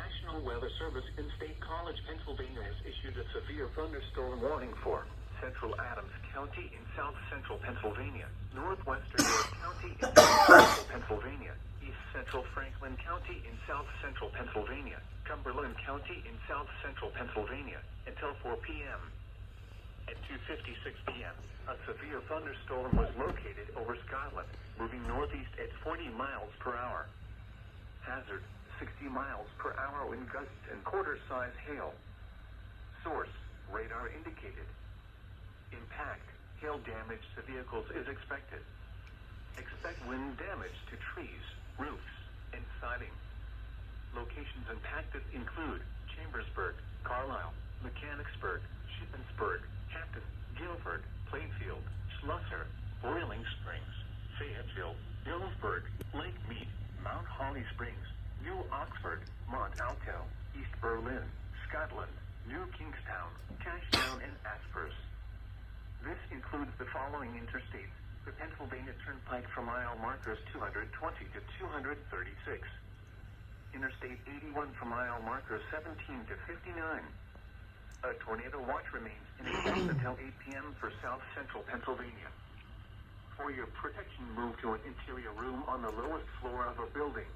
National Weather Service in State College, Pennsylvania has issued a severe thunderstorm warning for Central Adams County in south central Pennsylvania, northwestern York County in south central Pennsylvania, east central Franklin County in south central Pennsylvania, Cumberland County in south central Pennsylvania, until 4 p.m. At 2:56 p.m., a severe thunderstorm was located over Scotland, moving northeast at 40 miles per hour. Hazard, 60 miles per hour wind gusts and quarter-size hail. Source, radar indicated. Impact, hail damage to vehicles is expected. Expect wind damage to trees, roofs, and siding. Locations impacted include Chambersburg, Carlisle, Mechanicsburg, Shippensburg, Hampton, Guilford, Plainfield, Schlosser, Boiling Springs, Fayetteville, Dillsburg, Lake Mead, Mount Holly Springs, New Oxford, Mont Alto, East Berlin, Scotland, New Kingstown, Cashtown, and Aspers. This includes the following interstates: the Pennsylvania Turnpike for mile markers 220 to 236. Interstate 81 for mile markers 17 to 59. A tornado watch remains in effect until 8 p.m. for south central Pennsylvania. For your protection, move to an interior room on the lowest floor of a building.